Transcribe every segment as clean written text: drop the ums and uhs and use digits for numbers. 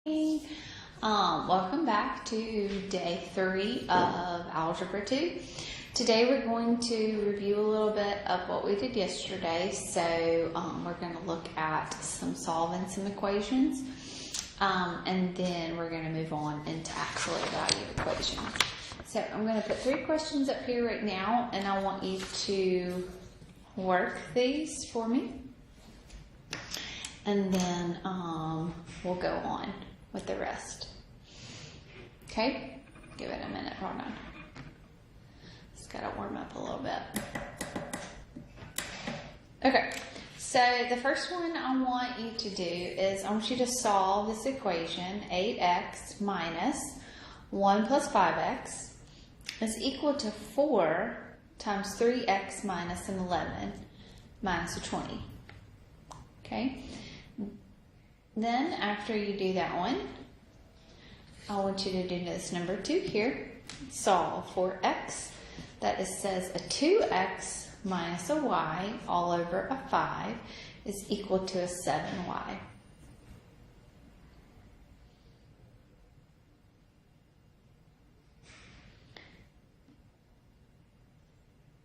Welcome back to day 3 of Algebra 2. Today we're going to review a little bit of what we did yesterday. So we're going to look at solving some equations, and then we're going to move on into absolute value equations. So I'm going to put 3 questions up here right now, and I want you to work these for me, and then we'll go on with the rest. Okay, give it a minute. Hold on. It's got to warm up a little bit. Okay, so the first one I want you to do is I want you to solve this equation 8x minus 1 plus 5x is equal to 4 times 3x minus an 11 minus a 20. Okay. Then after you do that one, I want you to do this number 2 here. Solve for x. That says a 2x minus a y all over a 5 is equal to a 7y.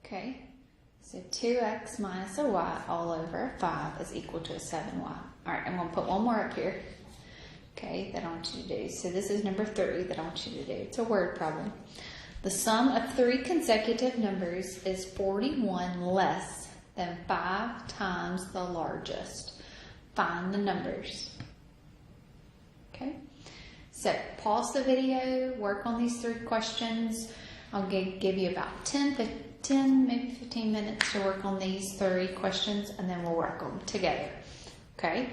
Okay, so 2x minus a y all over a 5 is equal to a 7y. All right, I'm going to put one more up here, okay, that I want you to do. So this is number 3 that I want you to do. It's a word problem. The sum of 3 consecutive numbers is 41 less than 5 times the largest. Find the numbers. Okay, so pause the video, work on these 3 questions. I'll give you about 10, maybe 15 minutes to work on these 3 questions, and then we'll work them together. Okay.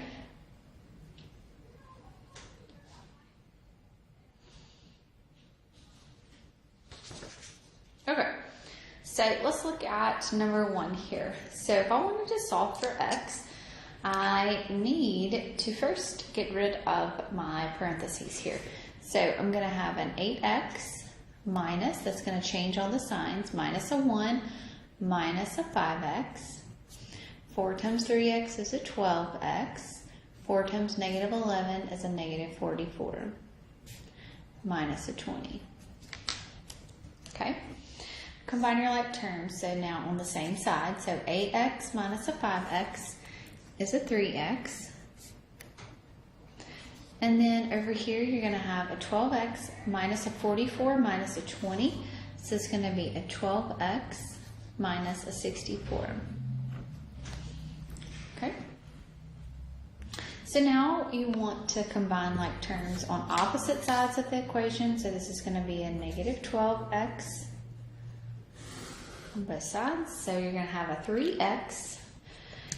Okay. So let's look at number 1 here. So if I wanted to solve for x, I need to first get rid of my parentheses here. So I'm going to have an 8x minus, that's going to change all the signs, minus a 1 minus a 5x. 4 times 3x is a 12x. 4 times negative 11 is a negative 44. Minus a 20. Okay. Combine your like terms. So now on the same side. So 8x minus a 5x is a 3x. And then over here you're going to have a 12x minus a 44 minus a 20. So it's going to be a 12x minus a 64. Okay. So now you want to combine like terms on opposite sides of the equation. So this is going to be a negative 12x on both sides. So you're going to have a 3x.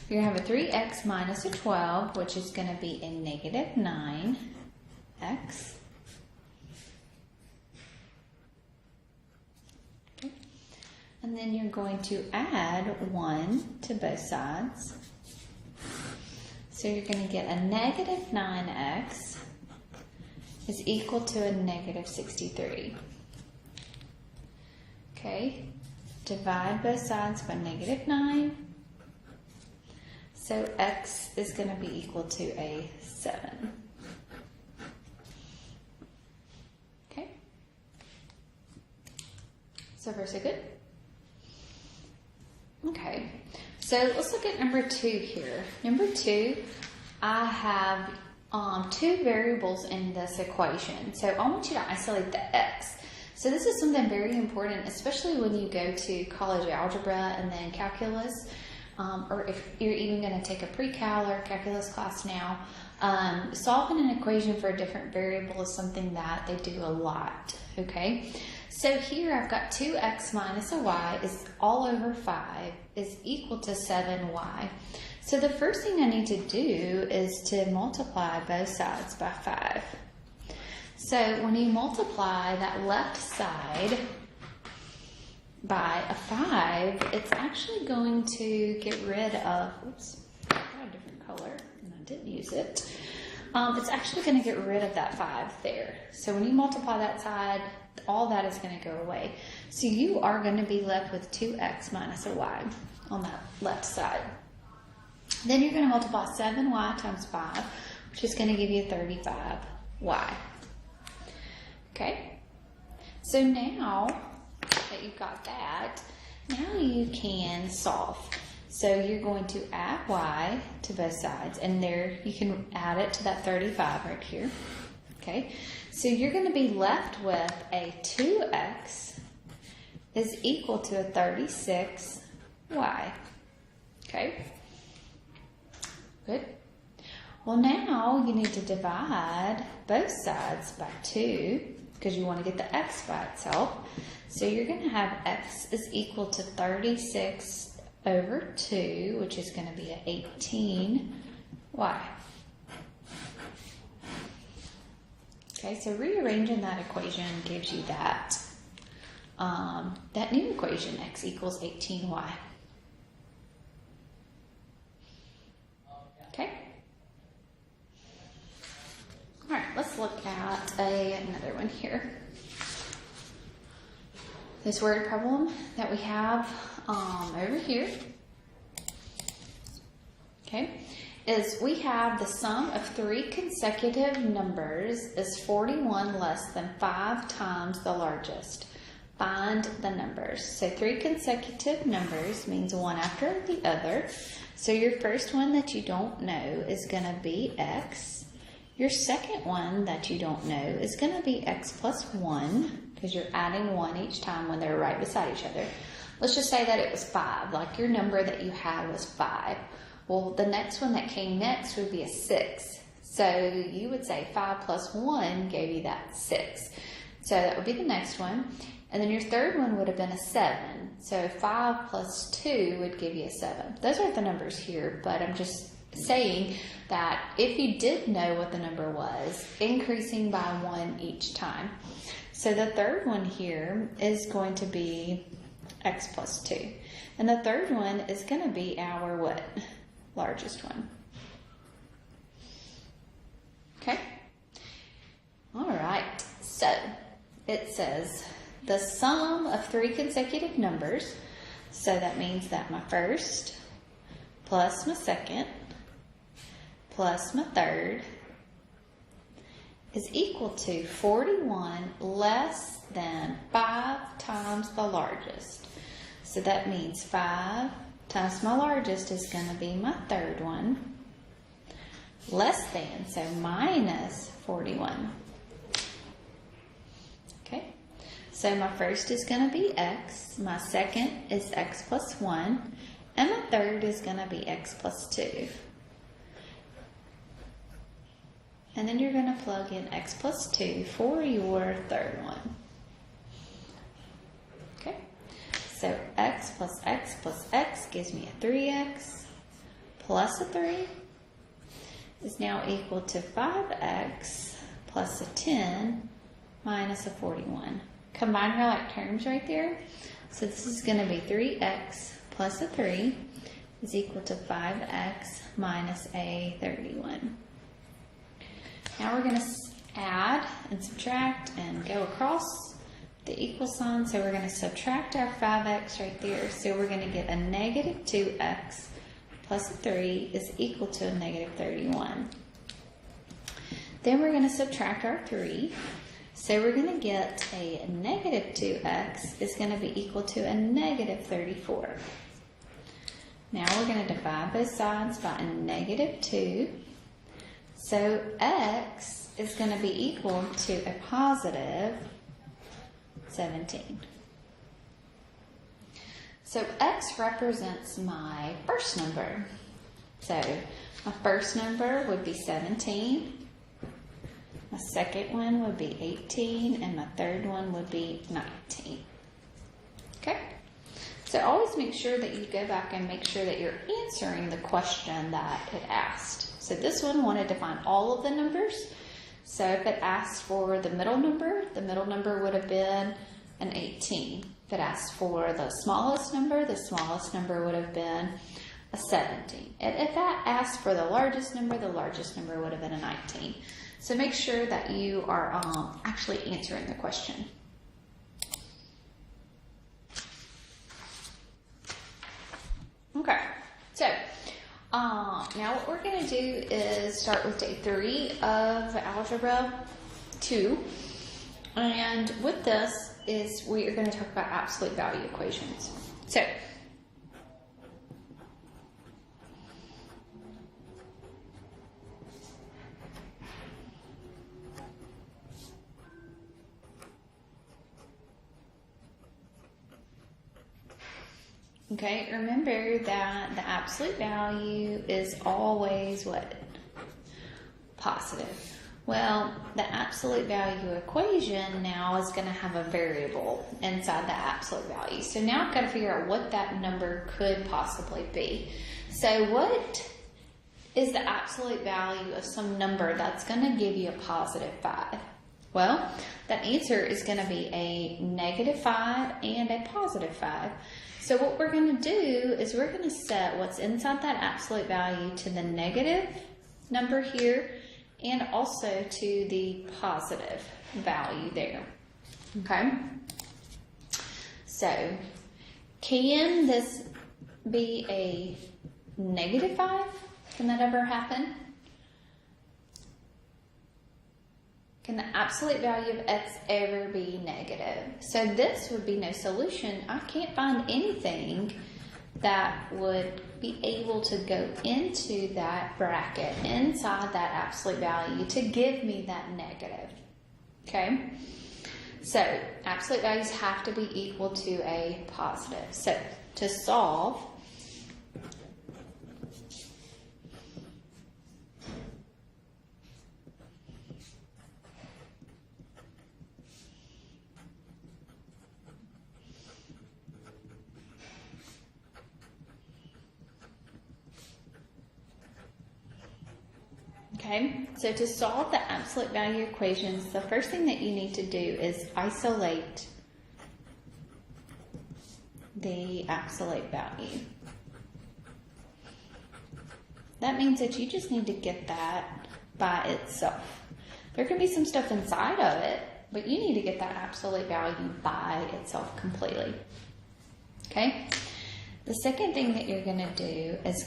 You're going to have a 3x minus a 12, which is going to be a negative 9x. Okay. And then you're going to add 1 to both sides. So you're going to get a negative 9x is equal to a negative 63. Okay, divide both sides by negative 9. So x is going to be equal to a 7. Okay, so far so good? Okay. So let's look at number 2 here. Number 2, I have 2 variables in this equation. So I want you to isolate the x. So this is something very important, especially when you go to college algebra and then calculus, or if you're even going to take a pre-cal or calculus class now. Solving an equation for a different variable is something that they do a lot, okay? So here I've got 2x minus a y is all over 5 is equal to 7y. So the first thing I need to do is to multiply both sides by 5. So when you multiply that left side by a 5, it's actually going to get rid of, oops, I got a different color and I didn't use it. It's actually going to get rid of that 5 there. So when you multiply that side, all that is going to go away. So you are going to be left with 2x minus a y on that left side. Then you're going to multiply 7y times 5, which is going to give you 35y. y. Okay, so now that you've got that, now you can solve. So you're going to add y to both sides, and there you can add it to that 35 right here. Okay, so you're going to be left with a 2x is equal to a 36y. Okay, good. Well, now you need to divide both sides by 2 because you want to get the x by itself. So you're going to have x is equal to 36 over 2, which is going to be an 18y. Okay, so rearranging that equation gives you that new equation, x equals 18y. Okay. All right, let's look at another one here. This word problem that we have over here, okay, is we have the sum of 3 consecutive numbers is 41 less than 5 times the largest. Find the numbers. So 3 consecutive numbers means one after the other. So your first one that you don't know is going to be x. Your second one that you don't know is going to be x plus 1, because you're adding 1 each time when they're right beside each other. Let's just say that it was 5, like your number that you had was 5. Well, the next one that came next would be a 6. So you would say 5 plus 1 gave you that 6. So that would be the next one. And then your third one would have been a 7. So 5 plus 2 would give you a 7. Those aren't the numbers here, but I'm just saying that if you did know what the number was, increasing by 1 each time. So the third one here is going to be x plus 2. And the third one is going to be our what? Largest one. Okay? All right. So it says the sum of 3 consecutive numbers. So that means that my first plus my second plus my third is equal to 41 less than 5 times the largest. So that means 5 times my largest is going to be my third one, less than, so minus 41. Okay, so my first is going to be x, my second is x plus 1, and my third is going to be x plus 2. And then you're going to plug in x plus 2 for your third one. Okay, so x plus x gives me a 3x plus a 3 is now equal to 5x plus a 10 minus a 41. Combine your like terms right there. So this is going to be 3x plus a 3 is equal to 5x minus a 31. Now we're going to add and subtract and go across the equal sign. So we're going to subtract our 5x right there. So we're going to get a negative 2x plus a 3 is equal to a negative 31. Then we're going to subtract our 3. So we're going to get a negative 2x is going to be equal to a negative 34. Now we're going to divide both sides by a negative 2. So x is going to be equal to a positive 17. So x represents my first number. So my first number would be 17. My second one would be 18. And my third one would be 19. Okay? So always make sure that you go back and make sure that you're answering the question that it asked. So this one wanted to find all of the numbers. So if it asked for the middle number would have been an 18. If it asked for the smallest number would have been a 17. And if that asked for the largest number would have been a 19. So make sure that you are actually answering the question. Okay, so Now what we're going to do is start with day 3 of Algebra 2. And with this is we are going to talk about absolute value equations. So, okay, remember that the absolute value is always what? Positive. Well, the absolute value equation now is going to have a variable inside the absolute value. So now I've got to figure out what that number could possibly be. So what is the absolute value of some number that's going to give you a positive 5? Well, that answer is going to be a negative 5 and a positive 5. So what we're going to do is we're going to set what's inside that absolute value to the negative number here and also to the positive value there. Okay? So, can this be a negative 5? Can that ever happen? Can the absolute value of x ever be negative? So this would be no solution. I can't find anything that would be able to go into that bracket, inside that absolute value, to give me that negative. Okay? So absolute values have to be equal to a positive. So to solve, okay, so to solve the absolute value equations, the first thing that you need to do is isolate the absolute value. That means that you just need to get that by itself. There can be some stuff inside of it, but you need to get that absolute value by itself completely. Okay? The second thing that you're going to do is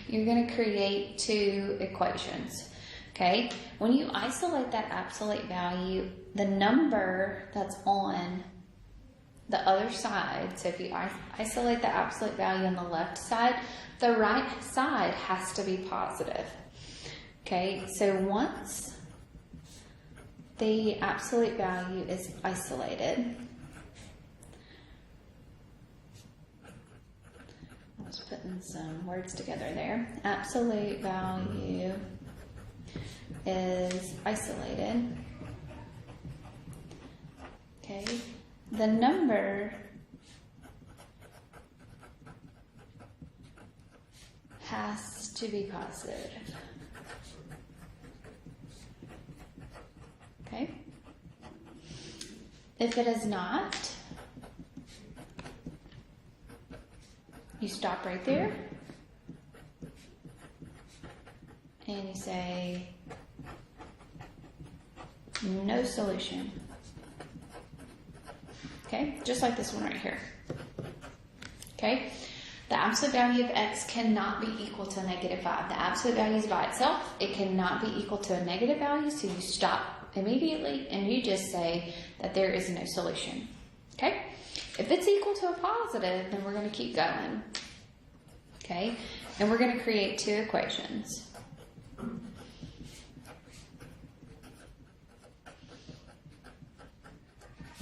you're going to create 2 equations. Okay? When you isolate that absolute value, the number that's on the other side, so if you isolate the absolute value on the left side, the right side has to be positive. Okay? So once the absolute value is isolated, I was putting some words together there. Absolute value is isolated. Okay. The number has to be positive. Okay. If it is not, you stop right there and you say no solution. Okay, just like this one right here. Okay, the absolute value of x cannot be equal to a negative 5. The absolute value is by itself. It cannot be equal to a negative value, so you stop immediately and you just say that there is no solution. Okay? If it's equal to a positive, then we're going to keep going. Okay? And we're going to create 2 equations.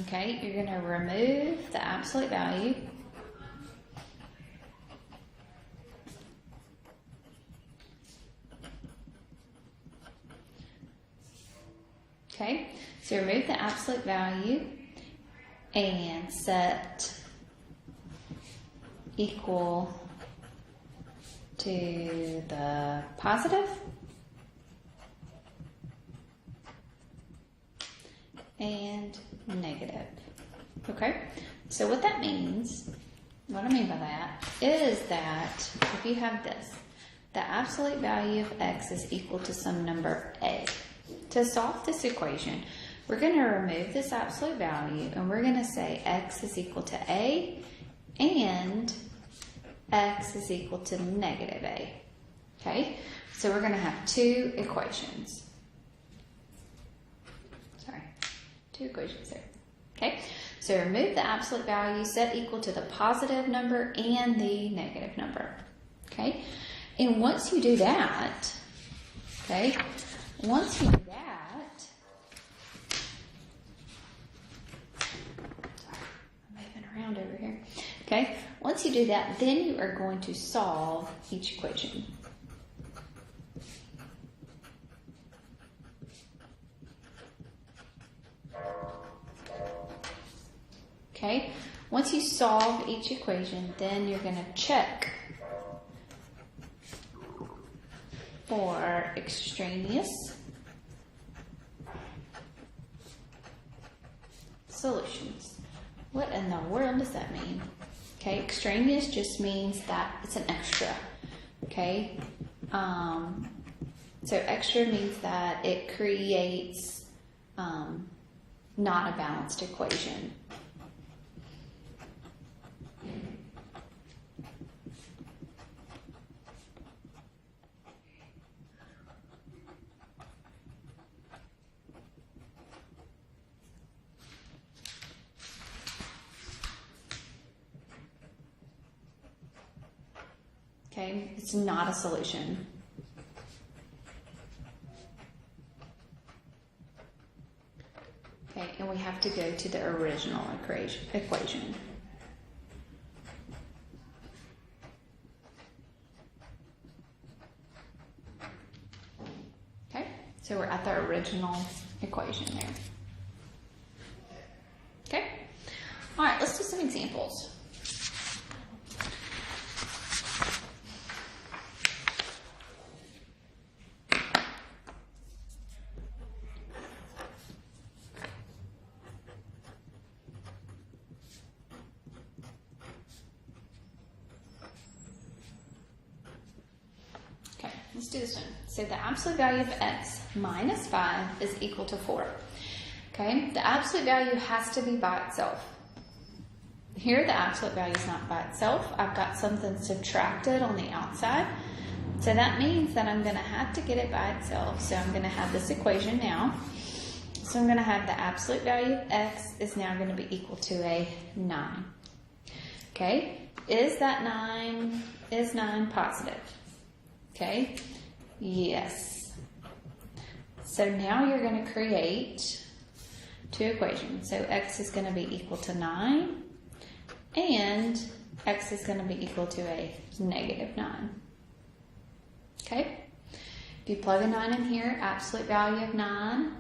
Okay? You're going to remove the absolute value. Okay? So remove the absolute value and set equal to the positive and negative. Okay, so what that means, what I mean by that, is that if you have this, the absolute value of x is equal to some number a. To solve this equation, we're going to remove this absolute value and we're going to say x is equal to a and x is equal to negative a. Okay, so we're going to have two equations. Sorry, two equations there. Okay, so remove the absolute value, set equal to the positive number and the negative number. Okay, and once you do that, okay, once you do that, sorry, I'm moving around over here. Okay, once you do that, then you are going to solve each equation. Okay, once you solve each equation, then you're going to check for extraneous solutions. What in the world does that mean? Okay, extraneous just means that it's an extra. Okay, so extra means that it creates not a balanced equation. Okay, it's not a solution. Okay, and we have to go to the original equation. Okay, so we're at the original equation there. Okay, all right, let's do some examples. Let's do this one. So the absolute value of x minus 5 is equal to 4. Okay, the absolute value has to be by itself. Here the absolute value is not by itself. I've got something subtracted on the outside. So that means that I'm going to have to get it by itself. So I'm going to have this equation now. So I'm going to have the absolute value of x is now going to be equal to a 9. Okay, is 9 positive? Okay, yes. So now you're going to create two equations. So x is going to be equal to 9 and x is going to be equal to a negative 9. Okay, if you plug a 9 in here, absolute value of 9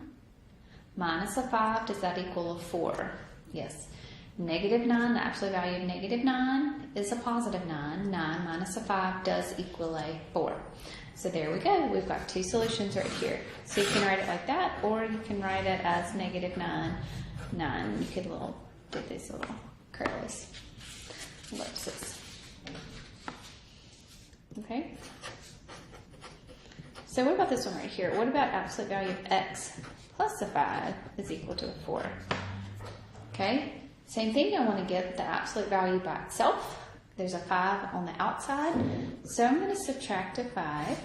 minus a 5, does that equal a 4? Yes. Negative 9, the absolute value of negative 9 is a positive 9. 9 minus a 5 does equal a 4. So there we go. We've got two solutions right here. So you can write it like that, or you can write it as negative 9, 9. You could do these little curlies, ellipses. Okay. So what about this one right here? What about absolute value of x plus a 5 is equal to a 4? Okay. Same thing, I want to get the absolute value by itself. There's a 5 on the outside, so I'm going to subtract a 5.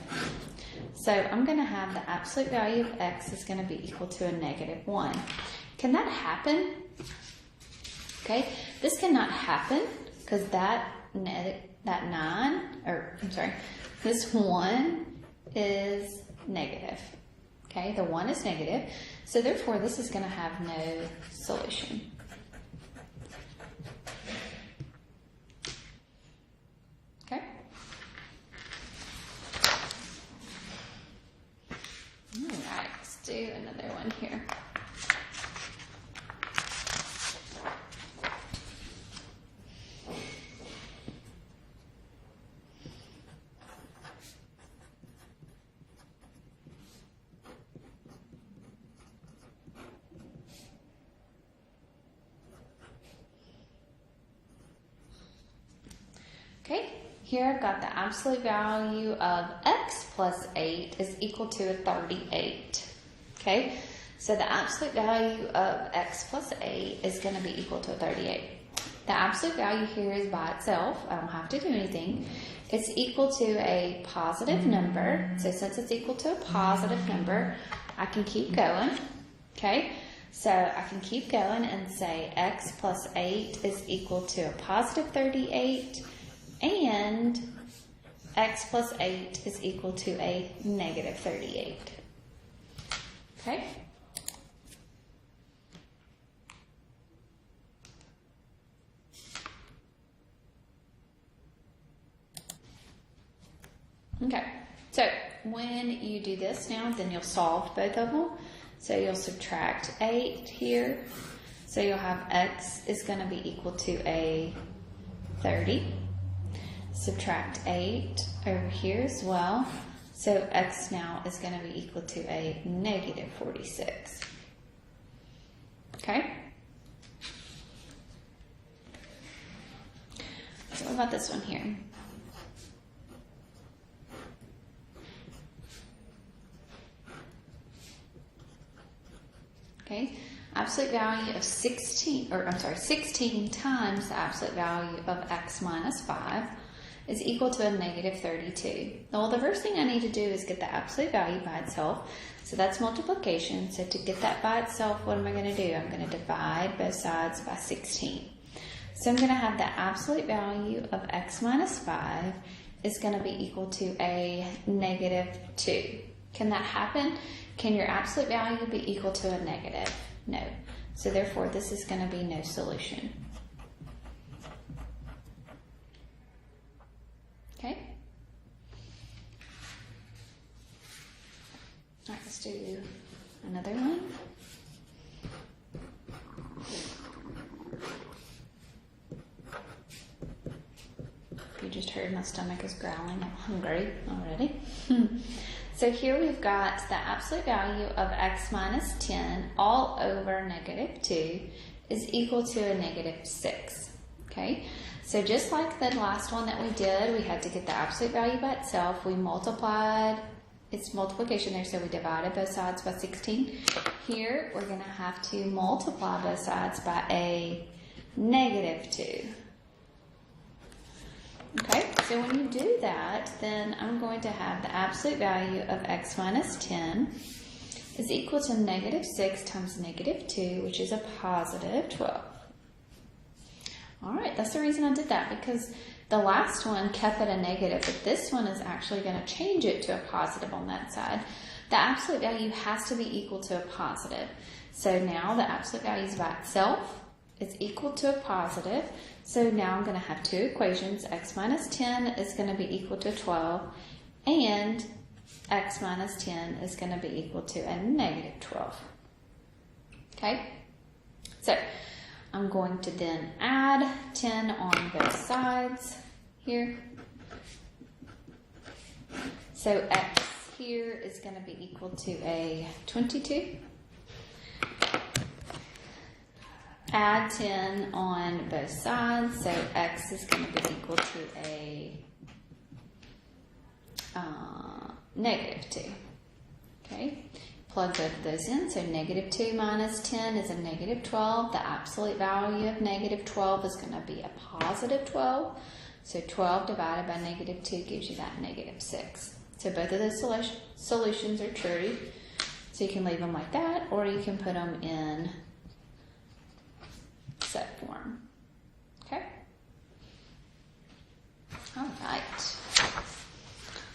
So I'm going to have the absolute value of x is going to be equal to a negative 1. Can that happen? Okay, this cannot happen because this 1 is negative. Okay, the 1 is negative, so therefore this is going to have no solution. Okay. All right, let's do another one here. Okay, here I've got the absolute value of x plus 8 is equal to a 38. Okay, so the absolute value of x plus 8 is going to be equal to a 38. The absolute value here is by itself. I don't have to do anything. it's equal to a positive number. So since it's equal to a positive number, I can keep going. Okay, so I can keep going and say x plus 8 is equal to a positive 38, and x plus 8 is equal to a negative 38. Okay? Okay, so when you do this now, then you'll solve both of them. So you'll subtract 8 here. So you'll have x is going to be equal to a 30. Subtract 8 over here as well. So x now is going to be equal to a negative 46. Okay? So what about this one here? Okay, absolute value of 16 times the absolute value of x minus 5 is equal to a negative 32. Well, the first thing I need to do is get the absolute value by itself. So that's multiplication. So to get that by itself, what am I going to do? I'm going to divide both sides by 16. So I'm going to have the absolute value of x minus 5 is going to be equal to a negative 2. Can that happen? Can your absolute value be equal to a negative? No. So therefore, this is going to be no solution. Okay? All right, let's do another one. You just heard my stomach is growling. I'm hungry already. So here we've got the absolute value of x minus 10 all over negative 2 is equal to a negative 6. Okay, so just like the last one that we did, we had to get the absolute value by itself. We multiplied, it's multiplication there, so we divided both sides by 16. Here we're going to have to multiply both sides by a negative 2. Okay, so when you do that, then I'm going to have the absolute value of x minus 10 is equal to negative 6 times negative 2, which is a positive 12. All right, that's the reason I did that, because the last one kept it a negative, but this one is actually going to change it to a positive on that side. The absolute value has to be equal to a positive. So now the absolute value is by itself. It's equal to a positive. So now I'm going to have two equations. X minus 10 is going to be equal to 12, and x minus 10 is going to be equal to a negative 12. Okay? So I'm going to then add 10 on both sides here. So x here is going to be equal to a 22. Add 10 on both sides, so x is going to be equal to a negative 2. Okay, plug both of those in, so negative 2 minus 10 is a negative 12. The absolute value of negative 12 is going to be a positive 12. So 12 divided by negative 2 gives you that negative 6. So both of those solutions are true. So you can leave them like that, or you can put them in set form. Okay? All right.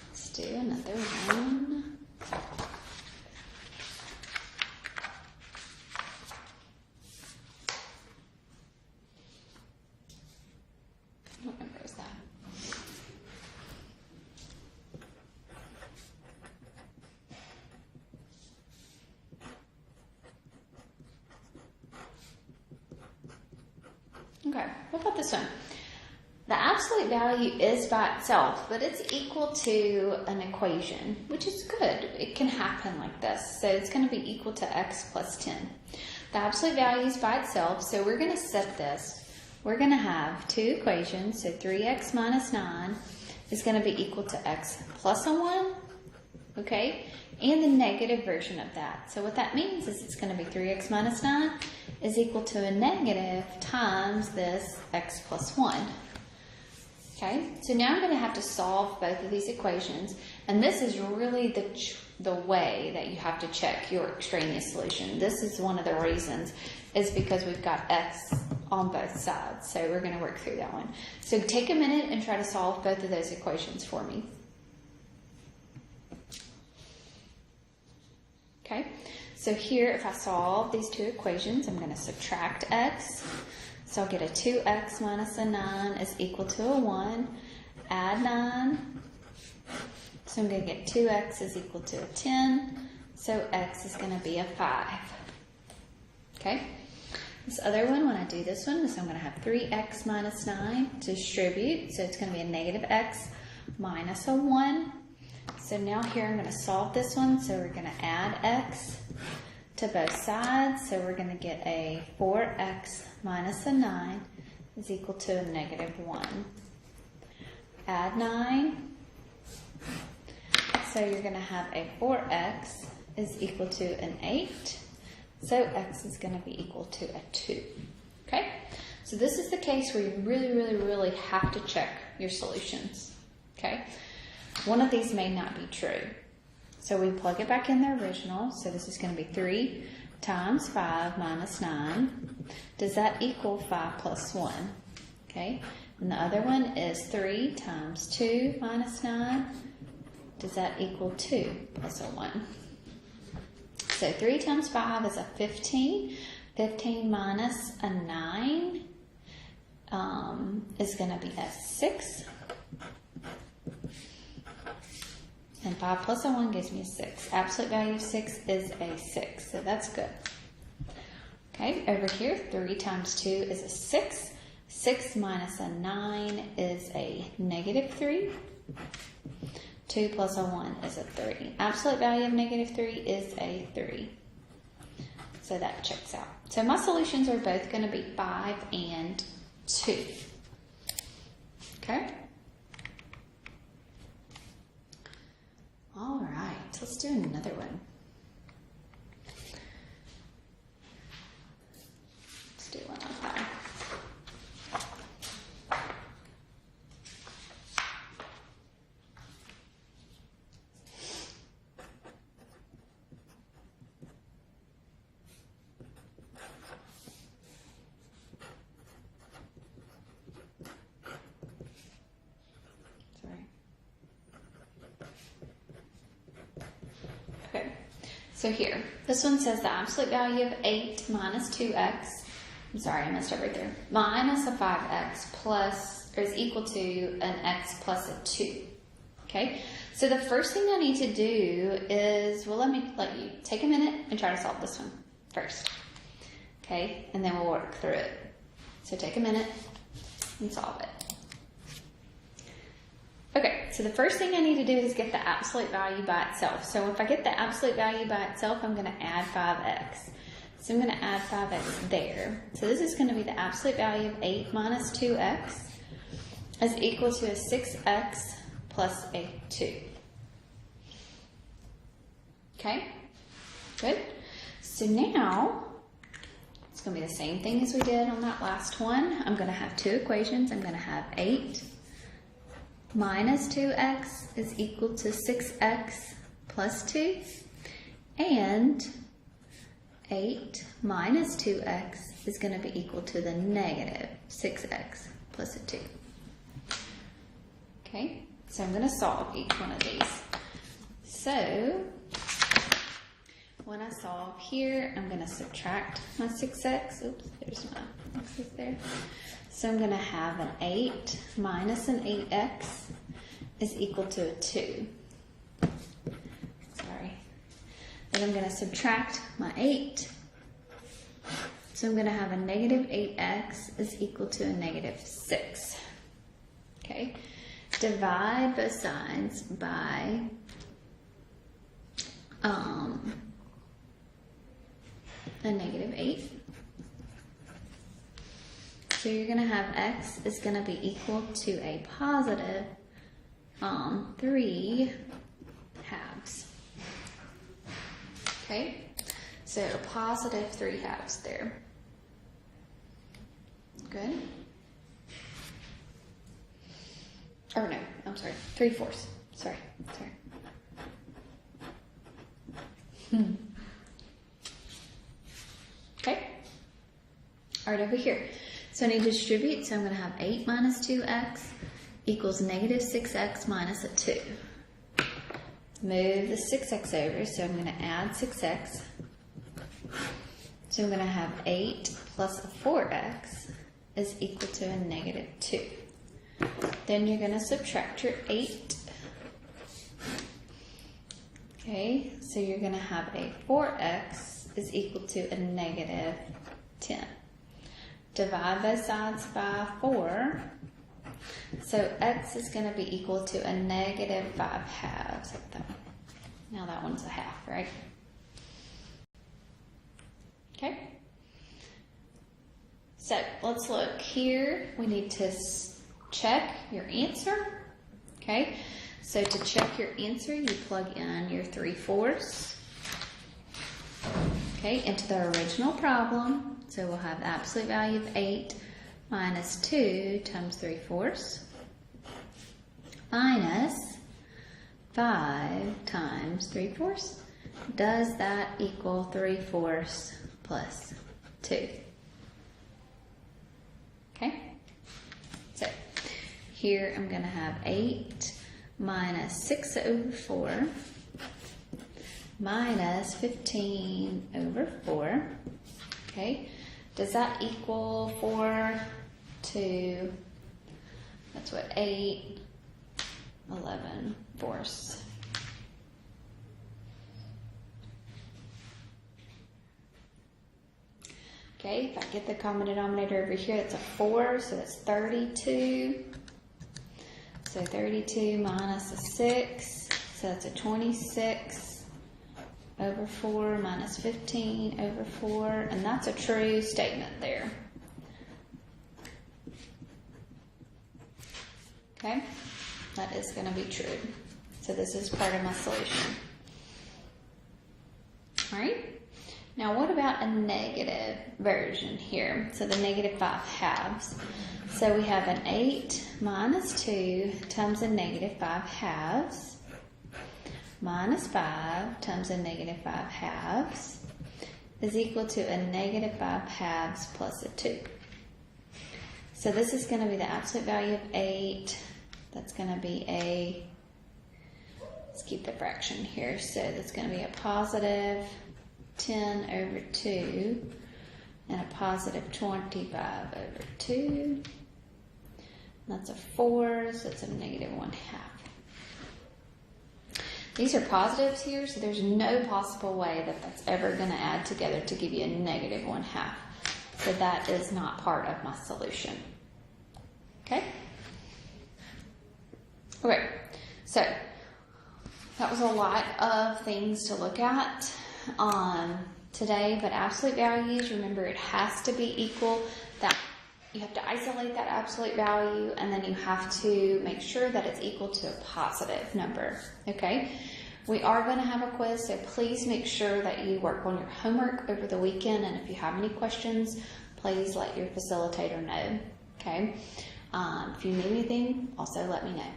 Let's do another one. What number is that? Okay, what about this one? The absolute value is by itself, but it's equal to an equation, which is good. It can happen like this. So it's going to be equal to x plus 10. The absolute value is by itself, so we're going to set this. We're going to have two equations, so 3x minus 9 is going to be equal to x plus a 1, okay, and the negative version of that. So what that means is it's going to be 3x minus 9 is equal to a negative times this x plus 1. Okay, so now I'm going to have to solve both of these equations, and this is really the way that you have to check your extraneous solution. This is one of the reasons, is because we've got x on both sides, so we're going to work through that one. So take a minute and try to solve both of those equations for me. Okay, so here if I solve these two equations, I'm going to subtract x. So I'll get a 2x minus a 9 is equal to a 1. Add 9. So I'm going to get 2x is equal to a 10. So x is going to be a 5. Okay. This other one, when I do this one, so I'm going to have 3x minus 9 to distribute. So it's going to be a negative x minus a 1. So now here I'm going to solve this one. So we're going to add x to both sides. So we're going to get a 4x minus a 9 is equal to a negative 1. Add 9. So you're going to have a 4x is equal to an 8. So x is going to be equal to a 2. Okay? So this is the case where you really have to check your solutions. Okay? One of these may not be true. So we plug it back in the original. So this is going to be 3 times 5 minus 9. Does that equal 5 plus 1? Okay. And the other one is 3 times 2 minus 9. Does that equal 2 plus a 1? So 3 times 5 is a 15. 15 minus a 9 is going to be a 6. And 5 plus a 1 gives me a 6. Absolute value of 6 is a 6. So that's good. Okay, over here, 3 times 2 is a 6. 6 minus a 9 is a negative 3. 2 plus a 1 is a 3. Absolute value of negative 3 is a 3. So that checks out. So my solutions are both going to be 5 and 2. Okay? All right, let's do another one. Let's do one on 5. So here, this one says the absolute value of 8 minus 2x, I'm sorry, I messed up right there, minus a 5x plus, or is equal to an x plus a 2. Okay, so the first thing I need to do is, well, let you take a minute and try to solve this one first. Okay, and then we'll work through it. So take a minute and solve it. Okay, so the first thing I need to do is get the absolute value by itself. So if I get the absolute value by itself, I'm going to add 5x. So I'm going to add 5x there. So this is going to be the absolute value of 8 minus 2x is equal to a 6x plus a 2. Okay, good. So now, it's going to be the same thing as we did on that last one. I'm going to have two equations. I'm going to have 8 minus 2x is equal to 6x plus 2, and 8 minus 2x is going to be equal to the negative 6x plus a 2. Okay, so I'm going to solve each one of these. So when I solve here, I'm going to subtract my 6x. Oops, there's my x's there. So I'm going to have an 8 minus an 8x is equal to a 2. Sorry. Then I'm going to subtract my 8. So I'm going to have a negative 8x is equal to a negative 6. Okay. Divide both sides by a negative 8. So you're going to have x is going to be equal to a positive 3 halves. Okay, so a positive 3 halves there. Good. or no, I'm sorry, 3/4. Sorry. Okay. All right, over here. So I need to distribute, so I'm going to have 8 minus 2x equals negative 6x minus a 2. Move the 6x over, so I'm going to add 6x. So I'm going to have 8 plus a 4x is equal to a negative 2. Then you're going to subtract your 8. Okay, so you're going to have a 4x is equal to a negative 10. Divide both sides by 4. So x is going to be equal to a negative 5 halves. Now that one's a half, right? Okay. So let's look here. We need to check your answer. Okay. So to check your answer, you plug in your 3/4. Okay, into the original problem. So we'll have the absolute value of 8 minus 2 times 3/4 minus 5 times 3/4. Does that equal 3/4 plus 2? Okay, so here I'm going to have 8 minus 6 over 4 minus 15 over 4. Okay, does that equal 4 to, that's what, 8, 11/4. Okay, if I get the common denominator over here, that's a 4, so that's 32. So 32 minus a 6, so that's a 26 over 4 minus 15 over 4, and that's a true statement there. Okay, that is going to be true. So this is part of my solution. All right. Now what about a negative version here? So the negative 5 halves. So we have an 8 minus 2 times a negative 5 halves minus 5 times a negative 5 halves is equal to a negative 5 halves plus a 2. So this is going to be the absolute value of 8. That's going to be a, let's keep the fraction here. So that's going to be a positive 10 over 2 and a positive 25 over 2. That's a 4, so it's a negative 1/2. These are positives here, so there's no possible way that that's ever going to add together to give you a negative 1/2. So that is not part of my solution. Okay? Okay, so that was a lot of things to look at today, but absolute values, remember it has to be equal. That you have to isolate that absolute value, and then you have to make sure that it's equal to a positive number. Okay, we are going to have a quiz, so please make sure that you work on your homework over the weekend, and if you have any questions, please let your facilitator know. Okay, if you need anything, also let me know.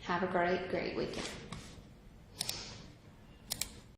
Have a great weekend.